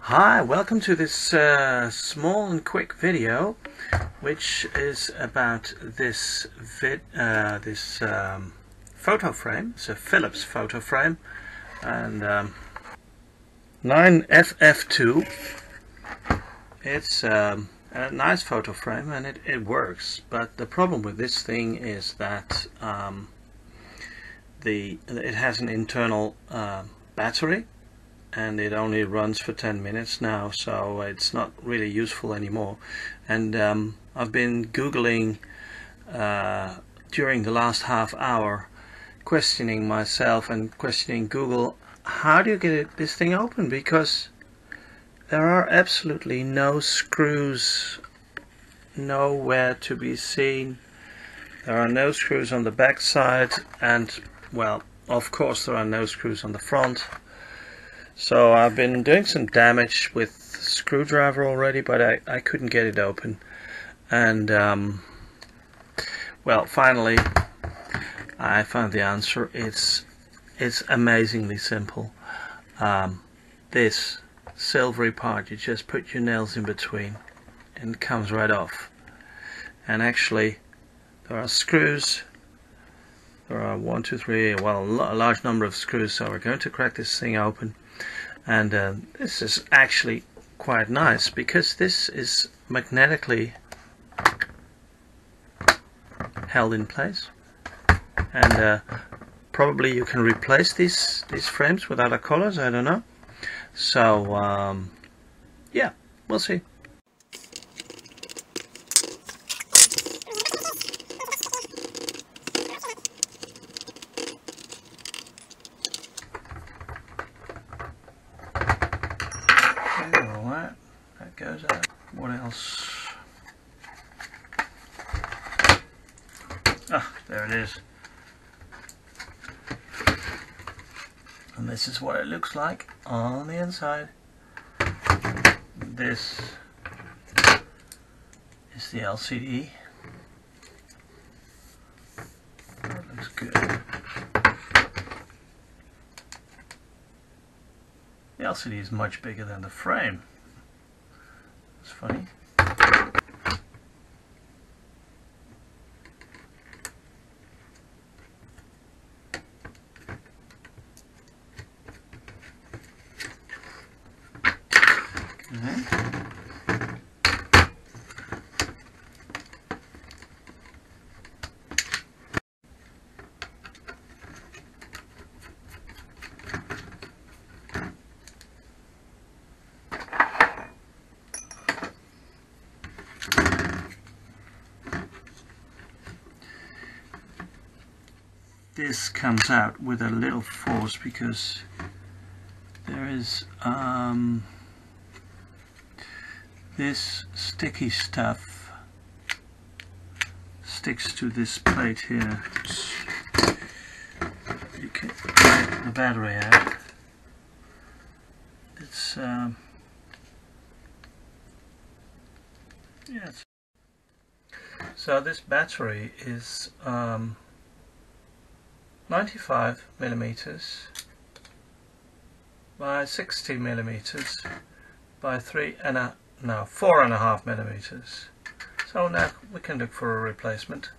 Hi, welcome to this small and quick video, which is about this photo frame. It's a Philips photo frame, and 9FF2. It's a nice photo frame, and it works. But the problem with this thing is that it has an internal battery. And it only runs for 10 minutes now, so it's not really useful anymore. And I've been Googling during the last half hour, questioning myself and questioning Google, how do you get this thing open? Because there are absolutely no screws nowhere to be seen. There are no screws on the back side, and well, of course there are no screws on the front. So I've been doing some damage with screwdriver already, but I couldn't get it open. And well, finally I found the answer. It's amazingly simple. This silvery part, you just put your nails in between and it comes right off. And actually there are screws. There are 1, 2, 3, well, a large number of screws, so we're going to crack this thing open. And this is actually quite nice because this is magnetically held in place, and probably you can replace these frames with other colors, I don't know. So yeah, we'll see. That goes out. What else? Ah, there it is. And this is what it looks like on the inside. This is the LCD. That looks good. The LCD is much bigger than the frame. It's funny. This comes out with a little force because there is this sticky stuff sticks to this plate here. You can get the battery out. It's yeah. So this battery is 95 millimeters by 60 millimeters by 4.5 millimeters. So now we can look for a replacement.